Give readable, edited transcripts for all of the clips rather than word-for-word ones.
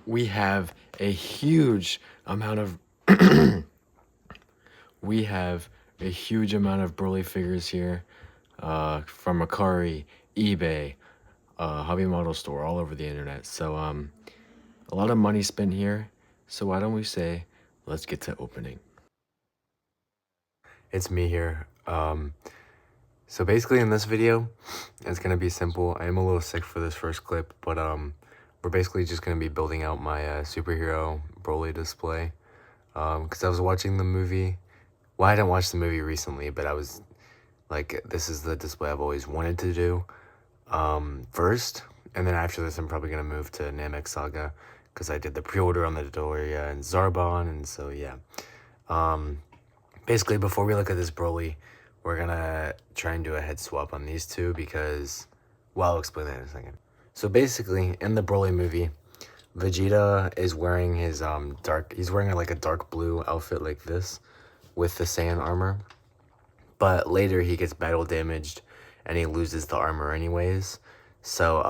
we have a huge amount of we have a huge amount of Broly figures here, from Mercari, eBay, hobby model store, all over the internet. So a lot of money spent here. So why don't we say, let's get to opening. It's me here. So basically in this video, it's gonna be simple. I am a little sick for this first clip, but we're basically just gonna be building out my superhero Broly display. Because I was watching the movie. Well, I didn't watch the movie recently, but I was like, this is the display I've always wanted to do first. And then after this, I'm probably gonna move to Namek Saga because I did the pre-order on the Dodoria and Zarbon, and so yeah. Basically, before we look at this Broly, we're gonna try and do a head swap on these two because, well, I'll explain that in a second. So basically, in the Broly movie, Vegeta is wearing his he's wearing like a dark blue outfit like this with the Saiyan armor. But later he gets battle damaged and he loses the armor anyways. So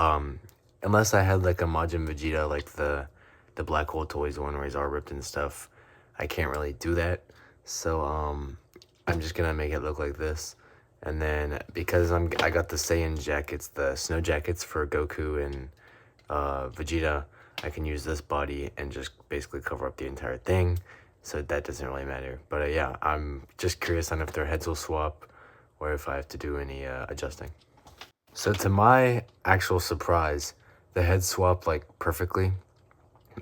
unless I had like a Majin Vegeta, like the Black Hole Toys one where he's all ripped and stuff, I can't really do that. So I'm just gonna make it look like this. And then because I got the Saiyan jackets, the snow jackets for Goku and Vegeta, I can use this body and just basically cover up the entire thing. So that doesn't really matter. But yeah, I'm just curious on if their heads will swap or if I have to do any adjusting. So to my actual surprise, the heads swap like perfectly.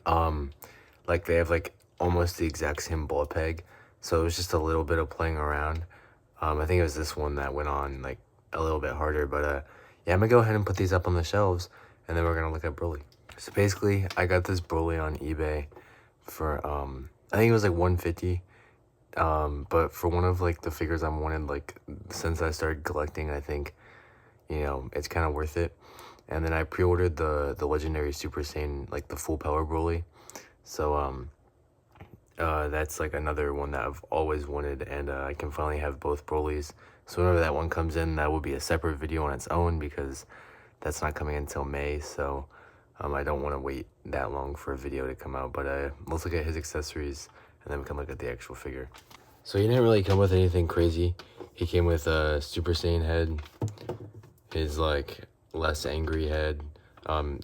Like they have like almost the exact same ball peg. So it was just a little bit of playing around. I think it was this one that went on like a little bit harder. But yeah, I'm gonna go ahead and put these up on the shelves and then we're gonna look at Broly. So basically, I got this Broly on eBay for I think it was like $150. But for one of like the figures I wanted, like since I started collecting, I think, you know, it's kind of worth it. And then I pre-ordered the legendary Super Saiyan, like the full power Broly. So that's like another one that I've always wanted, and I can finally have both Brolys. So whenever that one comes in, that will be a separate video on its own because that's not coming until May. So I don't want to wait that long for a video to come out. But let's look at his accessories and then we can look at the actual figure. So he didn't really come with anything crazy. He came with a Super Saiyan head, his like less angry head.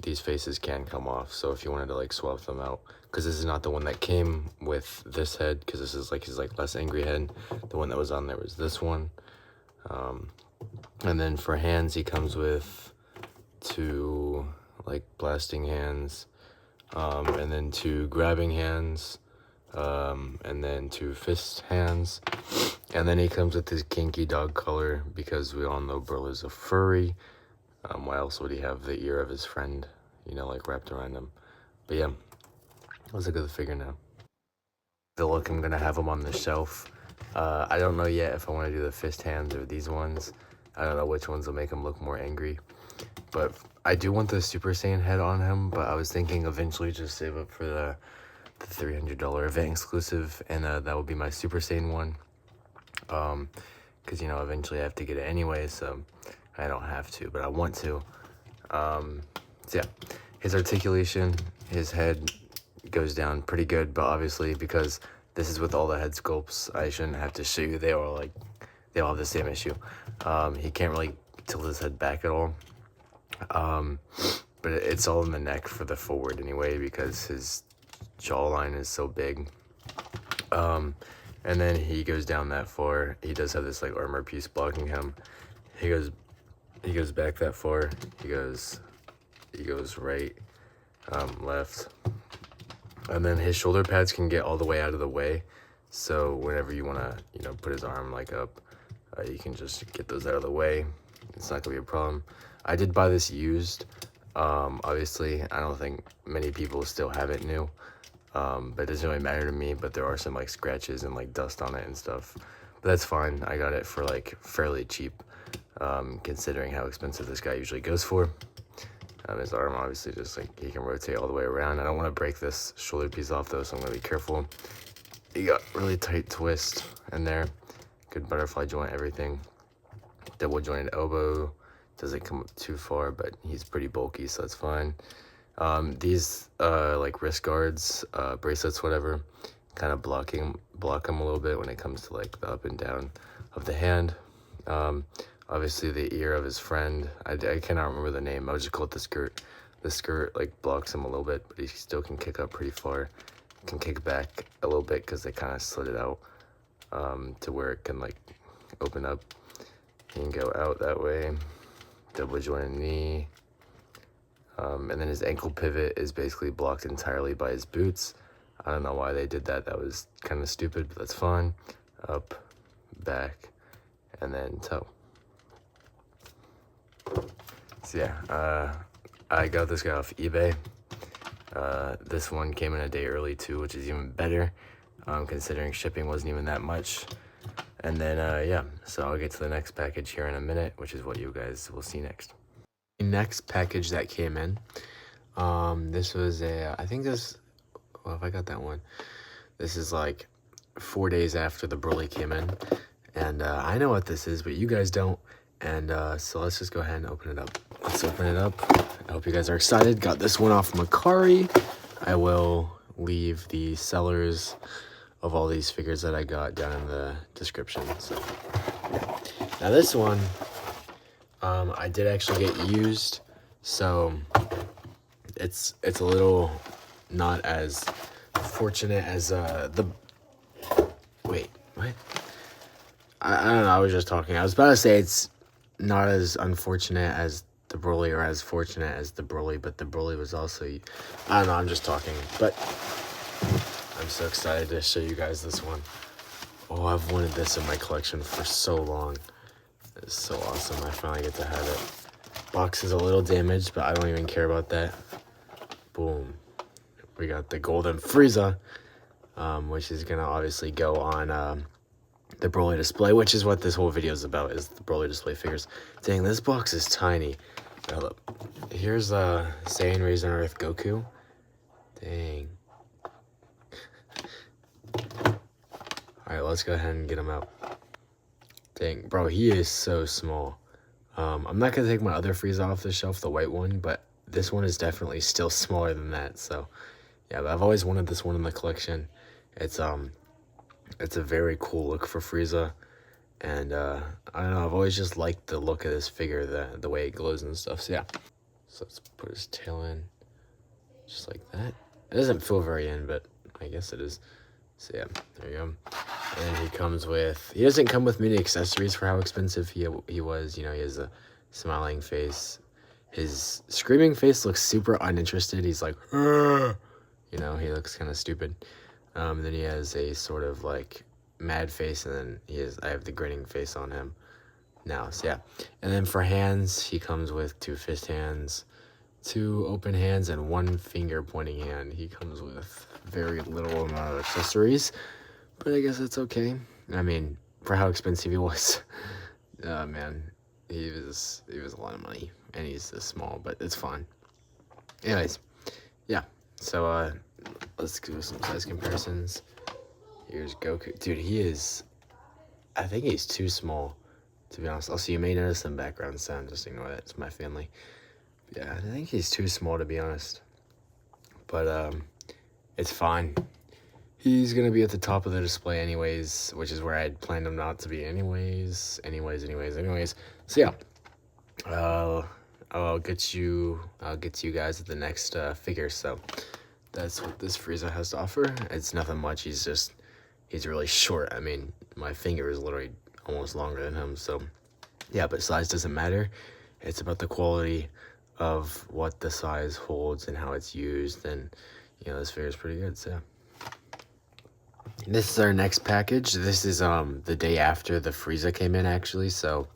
These faces can come off, so if you wanted to like swap them out, because this is not the one that came with this head, because this is like his like less angry head. The one that was on there was this one. And then for hands, he comes with two like blasting hands, and then two grabbing hands, and then two fist hands. And then he comes with his kinky dog collar because we all know Broly's a furry. Why else would he have the ear of his friend, you know, like wrapped around him? But yeah, let's look at the figure now. The look I'm gonna have him on the shelf. I don't know yet if I want to do the fist hands or these ones. I don't know which ones will make him look more angry. But I do want the Super Saiyan head on him, but I was thinking eventually just save up for the $300 event exclusive, and that will be my Super Saiyan one. Because, you know, eventually I have to get it anyway, so I don't have to, but I want to. So yeah, his articulation, his head goes down pretty good, but obviously because this is with all the head sculpts, I shouldn't have to show you. They all have the same issue. He can't really tilt his head back at all. But it's all in the neck for the forward anyway, because his jawline is so big. And then he goes down that far. He does have this like armor piece blocking him. He goes back that far. He goes right, left. And then his shoulder pads can get all the way out of the way. So whenever you want to, you know, put his arm like up, you can just get those out of the way. It's not gonna be a problem. I did buy this used. Obviously, I don't think many people still have it new. But it doesn't really matter to me, but there are some like scratches and like dust on it and stuff. But that's fine. I got it for like fairly cheap, considering how expensive this guy usually goes for. His arm obviously just like he can rotate all the way around. I don't want to break this shoulder piece off though, so I'm gonna be careful. He got really tight twist in there. Good butterfly joint, everything. Double jointed elbow. Doesn't come up too far, but he's pretty bulky, so that's fine. These like wrist guards, bracelets, whatever, kind of block them a little bit when it comes to like the up and down of the hand. Obviously the ear of his friend, I cannot remember the name. I would just call it the skirt. The skirt like blocks him a little bit, but he still can kick up pretty far. Can kick back a little bit because they kind of slid it out to where it can like open up. He can go out that way. Double jointed knee. And then his ankle pivot is basically blocked entirely by his boots. I don't know why they did that. That was kind of stupid, but that's fine. Up, back, and then toe. So yeah, I got this guy off eBay. This one came in a day early too, which is even better, considering shipping wasn't even that much. And then, yeah, so I'll get to the next package here in a minute, which is what you guys will see next. The next package that came in, this was I think this, well, if I got that one, this is like 4 days after the Broly came in. And I know what this is, but you guys don't. And so let's just go ahead and open it up. Let's open it up. I hope you guys are excited. Got this one off Mercari. I will leave the sellers of all these figures that I got down in the description. So yeah. Now this one, I did actually get used, so it's a little not as fortunate as the, wait, what? I don't know, I was just talking. I was about to say it's not as unfortunate as the Broly or as fortunate as the Broly, but the Broly was also, I don't know, I'm just talking. But I'm so excited to show you guys this one. Oh, I've wanted this in my collection for so long. It's so awesome. I finally get to have it. Box is a little damaged, but I don't even care about that. Boom. We got the golden Frieza, which is gonna obviously go on the Broly display, which is what this whole video is about, is the Broly display figures. Dang, this box is tiny. Hold up. Here's Saiyan Raised on Earth Goku. Dang. Alright, let's go ahead and get him out. Dang, bro, he is so small. I'm not gonna take my other Frieza off the shelf, the white one, but this one is definitely still smaller than that. So yeah, but I've always wanted this one in the collection. It's a very cool look for Frieza, and I don't know, I've always just liked the look of this figure, the way it glows and stuff. So yeah, so let's put his tail in just like that. It doesn't feel very in, but I guess it is. So yeah, there you go. And he comes with, he doesn't come with many accessories for how expensive he was. You know, he has a smiling face. His screaming face looks super uninterested. He's like, "Arr!" You know, he looks kind of stupid. Then he has a sort of like mad face, and then I have the grinning face on him now. So yeah, and then for hands, he comes with 2 fist hands, 2 open hands, and 1 finger pointing hand. He comes with very little amount of accessories, but I guess it's okay. I mean, for how expensive he was, man, he was a lot of money, and he's this small, but it's fine. Anyways, yeah, so let's do some size comparisons. Here's Goku. Dude, I think he's too small, to be honest. Also, you may notice some background sound, just ignore that, it's my family. Yeah, I think he's too small, to be honest, but it's fine. He's gonna be at the top of the display anyways, which is where I'd planned him not to be anyways. So yeah, I'll get to you guys at the next figure. So that's what this Frieza has to offer. It's nothing much. He's really short. I mean, my finger is literally almost longer than him. So yeah, but size doesn't matter. It's about the quality of what the size holds and how it's used, and you know, this figure is pretty good. So this is our next package. This is the day after the Frieza came in, actually. So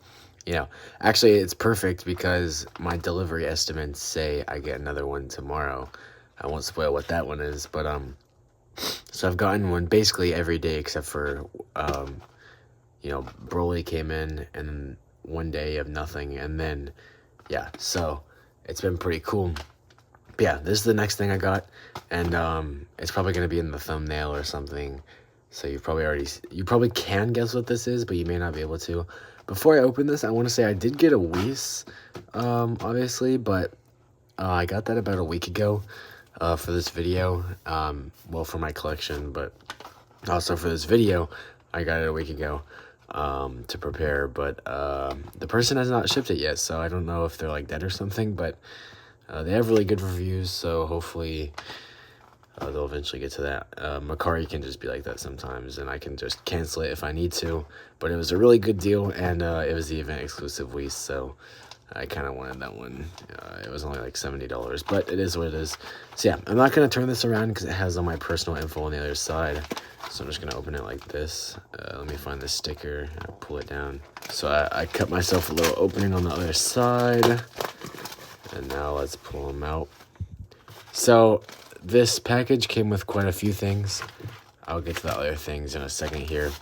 you know, actually it's perfect because my delivery estimates say I get another one tomorrow. I won't spoil what that one is, but so I've gotten one basically every day except for you know, Broly came in and one day of nothing, and then yeah, so it's been pretty cool. But yeah, this is the next thing I got, and it's probably gonna be in the thumbnail or something, so you probably can guess what this is, but you may not be able to. Before I open this, I want to say I did get a Whis, obviously, but I got that about a week ago for this video. Well, for my collection, but also for this video, I got it a week ago to prepare. But the person has not shipped it yet, so I don't know if they're like dead or something. But they have really good reviews, so hopefully they'll eventually get to that. Mercari can just be like that sometimes, and I can just cancel it if I need to. But it was a really good deal, and it was the event exclusive Whis, so I kind of wanted that one. It was only like $70, but it is what it is. So yeah, I'm not going to turn this around because it has all my personal info on the other side. So I'm just going to open it like this. Let me find the sticker. I'll pull it down. So I cut myself a little opening on the other side. And now let's pull them out. So this package came with quite a few things. I'll get to the other things in a second here.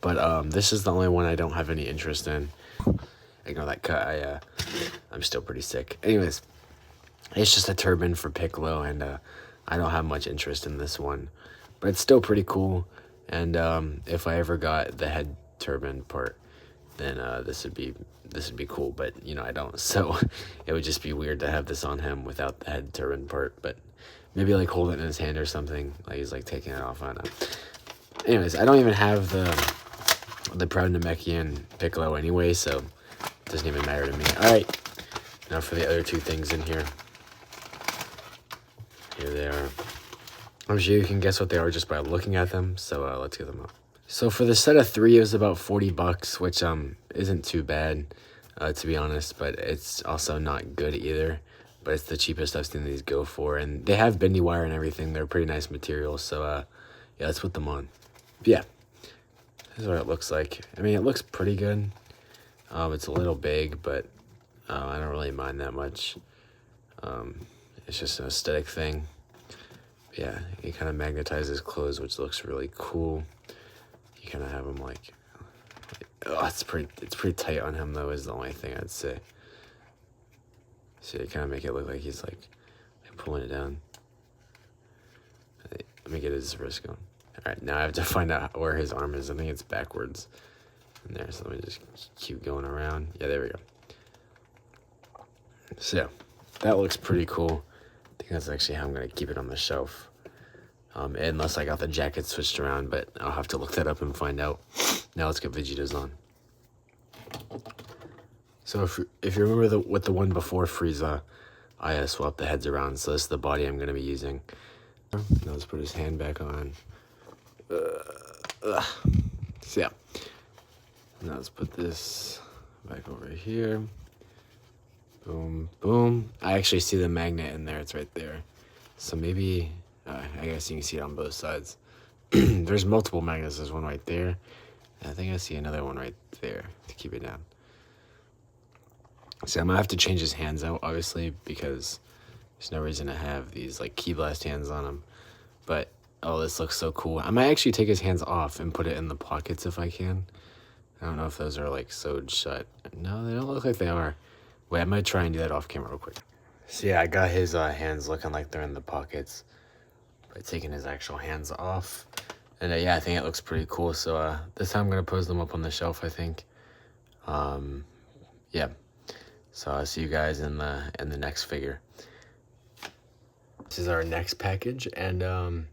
But this is the only one I don't have any interest in. Ignore that cut. I'm still pretty sick. Anyways, it's just a turban for Piccolo, and I don't have much interest in this one, but it's still pretty cool. And if I ever got the head turban part, then this would be cool. But you know, I don't, so it would just be weird to have this on him without the head turban part. But maybe like hold it in his hand or something, like he's like taking it off on him. Anyways, I don't even have the Proud Namekian Piccolo anyway, so it doesn't even matter to me. Alright, now for the other two things in here. Here they are. I'm sure you can guess what they are just by looking at them, so let's get them up. So for the set of 3, it was about $40, which isn't too bad, to be honest, but it's also not good either. But it's the cheapest I've seen these go for, and they have bendy wire and everything. They're pretty nice materials, so yeah, let's put them on. But yeah, this is what it looks like. I mean, it looks pretty good. It's a little big, but I don't really mind that much. It's just an aesthetic thing. But yeah, he kind of magnetizes his clothes, which looks really cool. You kind of have him like oh, it's pretty tight on him though, is the only thing I'd say. So you kind of make it look like he's like pulling it down. Let me get his wrist going. All right, now I have to find out where his arm is. I think it's backwards in there, so let me just keep going around. Yeah, there we go. So yeah, that looks pretty cool. I think that's actually how I'm gonna keep it on the shelf, unless I got the jacket switched around, but I'll have to look that up and find out. Now let's get Vegeta's on. So if you remember with the one before Frieza, I swapped the heads around, so this is the body I'm gonna be using. Now let's put his hand back on. So yeah. Now let's put this back over here. Boom, boom. I actually see the magnet in there. It's right there. So maybe, I guess you can see it on both sides. There's multiple magnets. There's one right there. And I think I see another one right there to keep it down. So I'm going to have to change his hands out, obviously, because there's no reason to have these like key blast hands on him. But, oh, this looks so cool. I might actually take his hands off and put it in the pockets if I can. I don't know if those are like sewed shut. No, they don't look like they are. Wait, I might try and do that off camera real quick. So yeah, I got his hands looking like they're in the pockets by taking his actual hands off. And yeah, I think it looks pretty cool. So this time I'm going to pose them up on the shelf, I think. Yeah. So I'll see you guys in the next figure. This is our next package, and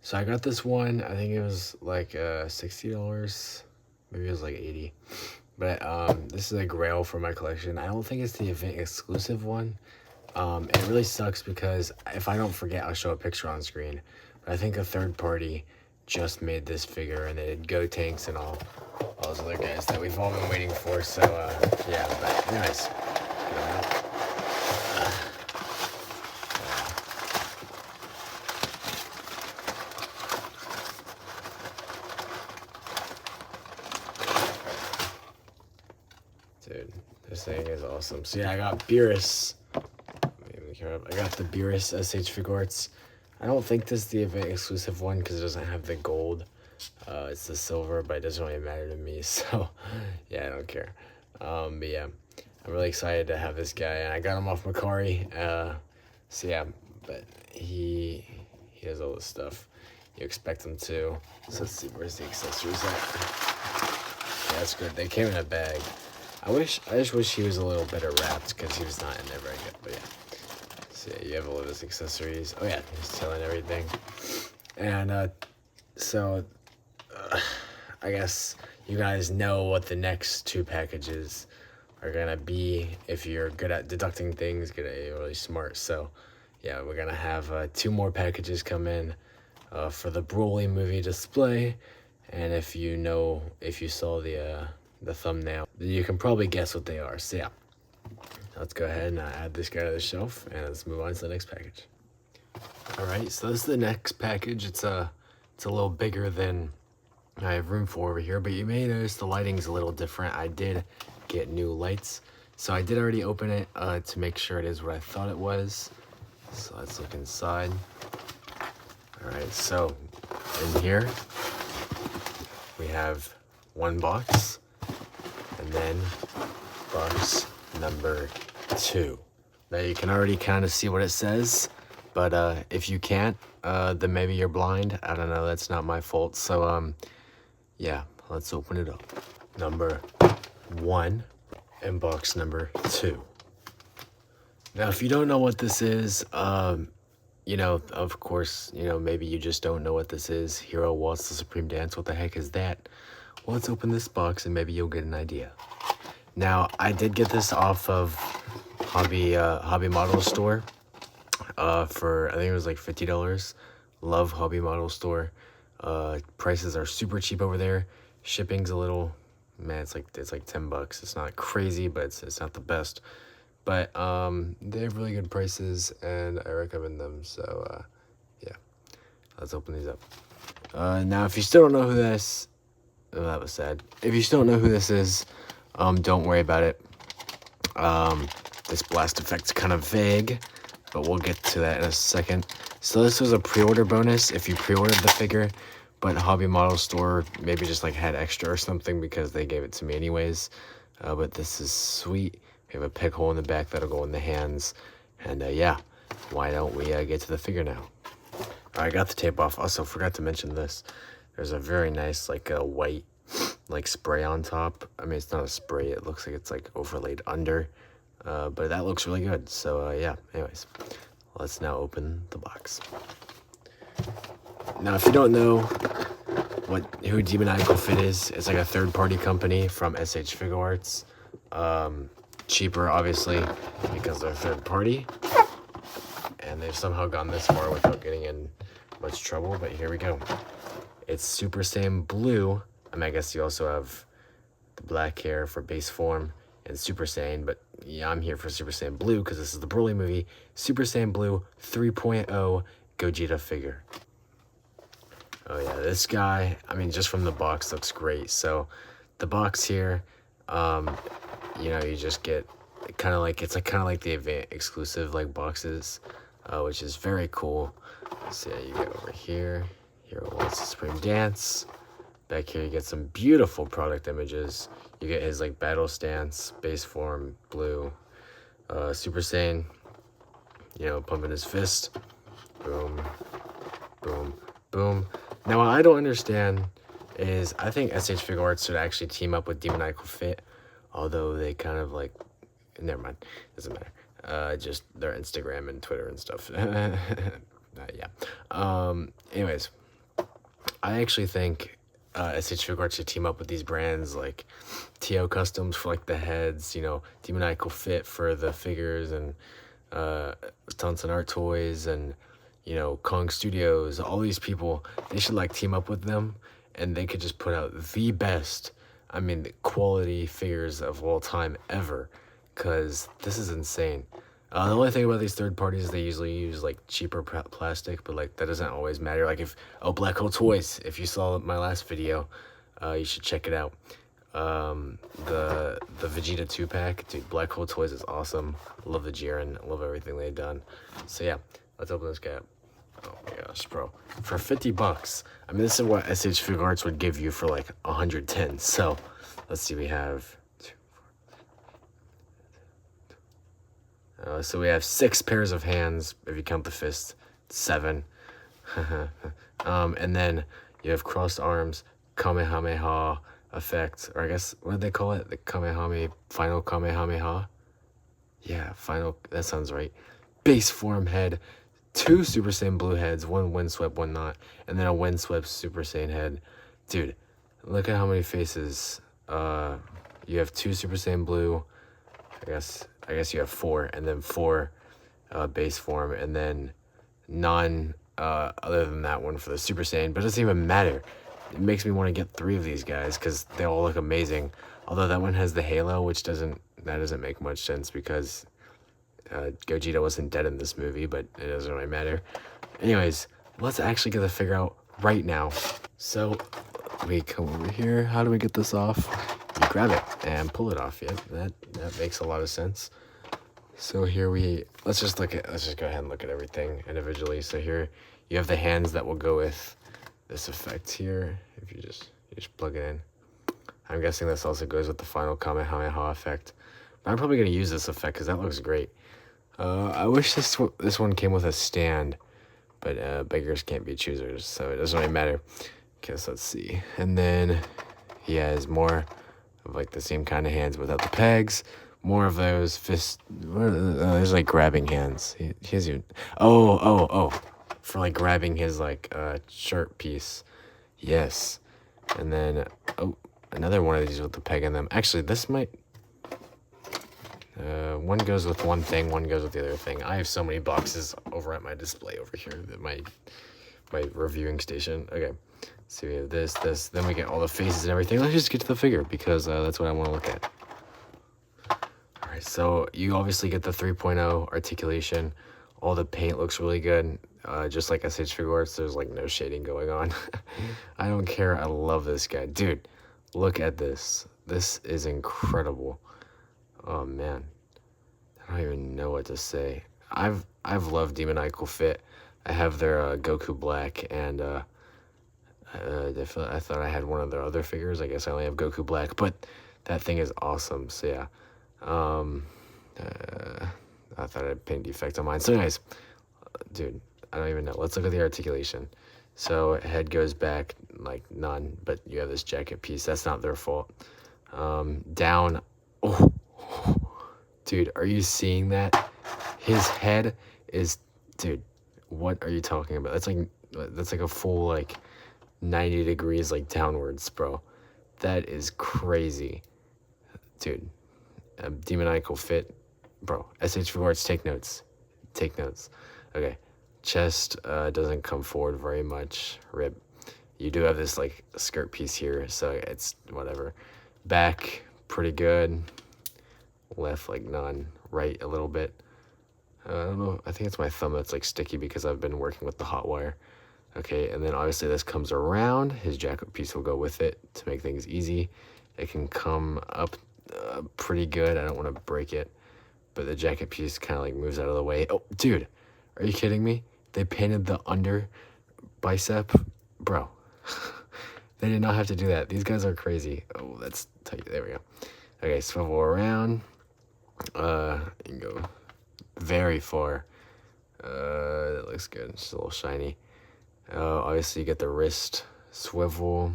so I got this one. I think it was like $60. Maybe it was like 80. But this is a grail for my collection. I don't think it's the event exclusive one. It really sucks because if I don't forget, I'll show a picture on screen. But I think a third party just made this figure, and they did GoTanks and all those other guys that we've all been waiting for. So yeah, but anyways. Dude, this thing is awesome. So yeah, I got Beerus. I got the Beerus SH Shfiguarts. I don't think this is the event exclusive one because it doesn't have the gold. It's the silver, but it doesn't really matter to me. So yeah, I don't care. But yeah, I'm really excited to have this guy, and I got him off Mercari. So yeah, but he has all this stuff you expect him to. So let's see, where's the accessories at? Yeah, that's good. They came in a bag. I just wish he was a little better wrapped because he was not in there very good. But yeah. So yeah, you have all of his accessories. Oh yeah, his tail and everything. And so I guess you guys know what the next 2 packages are gonna be. If you're good at deducting things, you're really smart. So yeah, we're gonna have 2 more packages come in for the Broly movie display. And if you saw the thumbnail, you can probably guess what they are. So yeah, let's go ahead and add this guy to the shelf, and let's move on to the next package. All right, so this is the next package. It's a little bigger than I have room for over here, but you may notice the lighting's a little different. I did get new lights, so I did already open it to make sure it is what I thought it was. So let's look inside. All right, so in here we have 1 box, and then box number 2. Now you can already kind of see what it says, but if you can't, then maybe you're blind. I don't know, that's not my fault. So yeah, let's open it up. Number 1 and box number 2. Now if you don't know what this is, you know, of course, you know, maybe you just don't know what this is. Hero Waltz the Supreme Dance, what the heck is that? Well, let's open this box and maybe you'll get an idea. Now, I did get this off of Hobby Model Store for, I think it was like $50. Love Hobby Model Store. Prices are super cheap over there. Shipping's a little, man, it's like $10. It's not crazy, but it's not the best. But they have really good prices, and I recommend them. So yeah, let's open these up. Now, if you still don't know who this, oh, that was sad. If you still don't know who this is, don't worry about it. This blast effect's kind of vague, but we'll get to that in a second. So this was a pre-order bonus if you pre-ordered the figure, but Hobby Model Store maybe just like had extra or something because they gave it to me anyways. But this is sweet. We have a peg hole in the back that'll go in the hands. And yeah, why don't we get to the figure now? I got the tape off. Also, forgot to mention this. There's a very nice like white like spray on top. I mean, it's not a spray. It looks like it's like overlaid under. But that looks really good. So yeah, anyways, let's now open the box. Now, if you don't know who Demoniacal Fit is, it's like a third-party company from Shfiguarts. Cheaper, obviously, because they're third party, and they've somehow gone this far without getting in much trouble. But here we go. It's Super Saiyan Blue. I mean, I guess you also have the black hair for base form and Super Saiyan, but yeah, I'm here for Super Saiyan Blue because this is the Broly movie. Super Saiyan Blue 3.0 Gogeta figure. Oh yeah, this guy, I mean, just from the box looks great. So the box here, you know, you just get kind of like, it's like kind of like the event exclusive like boxes, which is very cool. So yeah, you get over here, Hero Waltz the Supreme Dance. Back here you get some beautiful product images. You get his like battle stance, base form, blue, Super Saiyan, you know, pumping his fist. Boom, boom, boom. Now what I don't understand is I think Shfiguarts should actually team up with Demoniacal Fit. Although they kind of like, never mind, doesn't matter. Just their Instagram and Twitter and stuff. Yeah. Anyways, I actually think Shfiguarts should team up with these brands like TO Customs for like the heads, you know, Demoniacal Fit for the figures, and Tonson Art Toys, and you know, Kong Studios. All these people, they should like team up with them, and they could just put out the best, I mean, the quality figures of all time ever, because this is insane. The only thing about these third parties, they usually use like cheaper plastic, but like that doesn't always matter. Like if, oh, Black Hole Toys, if you saw my last video, you should check it out. The Vegeta 2-pack, dude, Black Hole Toys is awesome. Love the Jiren, love everything they've done. So yeah, let's open this guy up. Oh my gosh, bro. For $50, I mean, this is what Shfiguarts would give you for like 110. So let's see, we have so we have 6 pairs of hands if you count the fist. 7. And then you have crossed arms, Kamehameha effect, or I guess, what do they call it? The Kamehameha, final Kamehameha. Yeah, final, that sounds right. base form head, 2 Super Saiyan Blue heads, 1 Windswept, 1 not, and then a Windswept Super Saiyan head. Dude, look at how many faces. You have 2 Super Saiyan Blue. I guess you have 4, and then 4 base form, and then none other than that one for the Super Saiyan. But it doesn't even matter. It makes me want to get 3 of these guys because they all look amazing. Although that one has the halo, which doesn't make much sense because Gogeta wasn't dead in this movie, but it doesn't really matter. Anyways, let's actually get the figure out right now. So we come over here. How do we get this off? You grab it and pull it off. Yep, that makes a lot of sense. So here let's just go ahead and look at everything individually. So here you have the hands that will go with this effect here. If you just plug it in. I'm guessing this also goes with the final Kamehameha effect. But I'm probably going to use this effect because that looks great. I wish this one came with a stand, but beggars can't be choosers, so it doesn't really matter. Okay, so let's see. And then he has more of like the same kind of hands without the pegs. More of those fist. There's like grabbing hands. He has you. Oh, for like grabbing his like shirt piece. Yes. And then another one of these with the peg in them. Actually, this might. One goes with one thing, one goes with the other thing. I have so many boxes over at my display over here, that my reviewing station. Okay, so we have this, then we get all the faces and everything. Let's just get to the figure because that's what I want to look at. All right, so you obviously get the 3.0 articulation. All the paint looks really good. Just like Shfiguarts, there's like no shading going on. I don't care. I love this guy, dude. Look at this. This is incredible. Oh man, I don't even know what to say. I've loved Demonical Fit. I have their Goku Black, and I thought I had one of their other figures. I guess I only have Goku Black, but that thing is awesome. So yeah, I thought I had paint defect on mine. So anyways, dude, I don't even know. Let's look at the articulation. So head goes back like none, but you have this jacket piece. That's not their fault. Down. Oh. Dude, are you seeing that? His head is, dude, what are you talking about? That's like a full like 90 degrees like downwards, bro. That is crazy. Dude, Demonical Fit, bro. Shfiguarts, take notes. Take notes. Okay, chest doesn't come forward very much. Rip. You do have this like skirt piece here, so it's whatever. Back, pretty good. Left like none. Right a little bit. I don't know. I think it's my thumb that's like sticky because I've been working with the hot wire. Okay, and then obviously this comes around. His jacket piece will go with it to make things easy. It can come up pretty good. I don't want to break it, but the jacket piece kind of like moves out of the way. Oh, dude, are you kidding me? They painted the under bicep, bro. They did not have to do that. These guys are crazy. Oh, that's tight. There we go. Okay, swivel around. You can go very far. That looks good. It's just a little shiny. Obviously, you get the wrist swivel,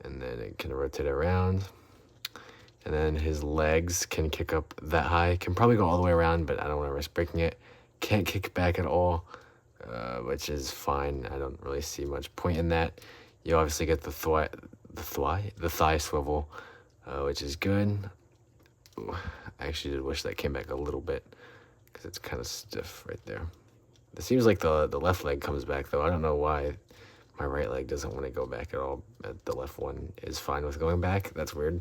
and then it can rotate around. And then his legs can kick up that high. Can probably go all the way around, but I don't want to risk breaking it. Can't kick back at all, which is fine. I don't really see much point in that. You obviously get the thigh swivel, which is good. Ooh, I actually did wish that came back a little bit because it's kind of stiff right there. It seems like the left leg comes back, though. I don't know why my right leg doesn't want to go back at all. The left one is fine with going back. That's weird.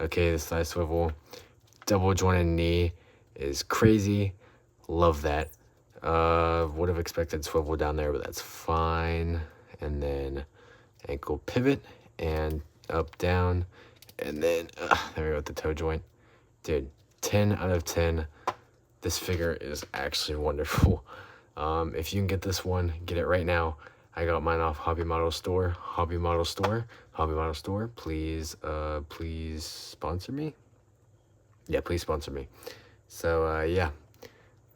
Okay, this thigh swivel. Double jointed knee is crazy. Love that. Would have expected swivel down there, but that's fine. And then ankle pivot and up, down. And then, there we go with the toe joint. Dude, 10 out of 10. This figure is actually wonderful. If you can get this one, get it right now. I got mine off Hobby Model Store. Hobby Model Store. Please sponsor me. Yeah, please sponsor me. So, yeah.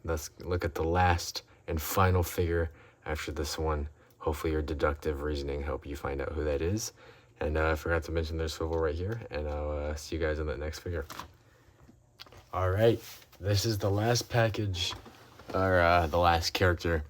Let's look at the last and final figure after this one. Hopefully your deductive reasoning help you find out who that is. And I forgot to mention there's swivel right here. And I'll see you guys in that next figure. All right. This is the last package the last character.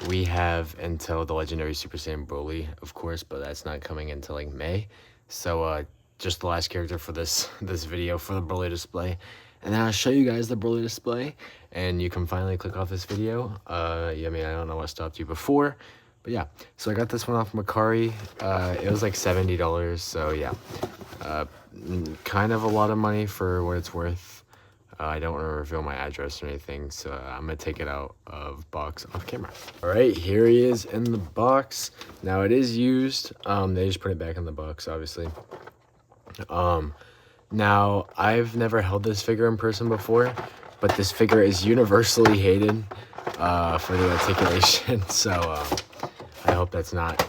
We have until the legendary Super Saiyan Broly, of course, but that's not coming until like May. So just the last character for this video for the Broly display. And then I'll show you guys the Broly display, and you can finally click off this video. Yeah, I mean, I don't know what stopped you before, but yeah. So I got this one off Mercari. It was like $70, so yeah. Kind of a lot of money for what it's worth. I don't want to reveal my address or anything, so I'm going to take it out of box off camera. All right, here he is in the box. Now, it is used. They just put it back in the box, obviously. Now, I've never held this figure in person before, but this figure is universally hated for the articulation, so I hope that's not...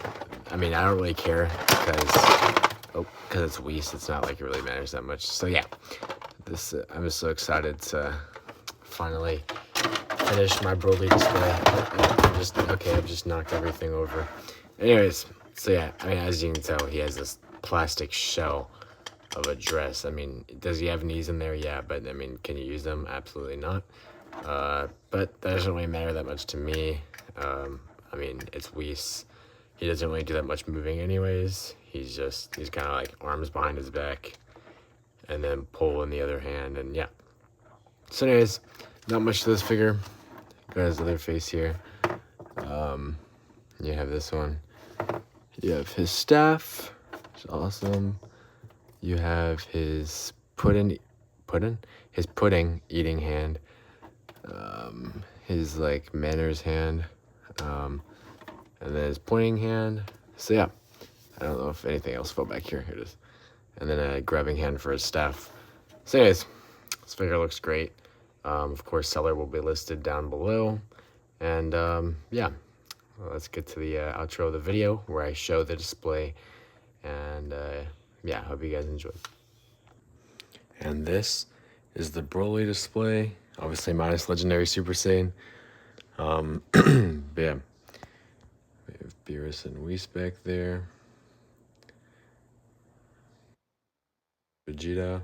I mean, I don't really care, because it's Whis. It's not like it really matters that much. So, yeah. I'm just so excited to finally finish my Broly display. I've just knocked everything over. Anyways, so yeah, I mean, as you can tell, he has this plastic shell of a dress. I mean, does he have knees in there? Yeah, but I mean, can you use them? Absolutely not. But that doesn't really matter that much to me. I mean, it's Whis. He doesn't really do that much moving anyways. He's kind of like arms behind his back, and then pull in the other hand, and yeah. So anyways, not much to this figure. Got his other face here. You have this one. You have his staff, which is awesome. You have his pudding eating hand. His like manners hand. And then his pointing hand. So yeah, I don't know if anything else fell back here. Here it is. And then a grabbing hand for his staff. So anyways, this figure looks great. Of course, seller will be listed down below. And yeah, well, let's get to the outro of the video where I show the display. And yeah, hope you guys enjoy. And this is the Broly display. Obviously minus Legendary Super Saiyan. But yeah, we have Beerus and Whis back there. Gogeta,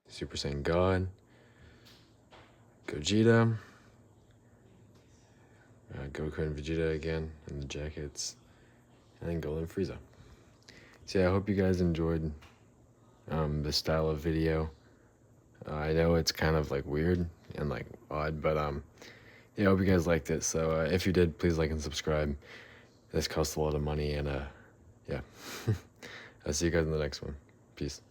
Super Saiyan God, Gogeta, Goku and Vegeta again in the jackets, and then Golden Frieza. So yeah, I hope you guys enjoyed this style of video. I know it's kind of like weird and like odd, but yeah, I hope you guys liked it. So if you did, please like and subscribe. This costs a lot of money, and yeah. I'll see you guys in the next one. Peace.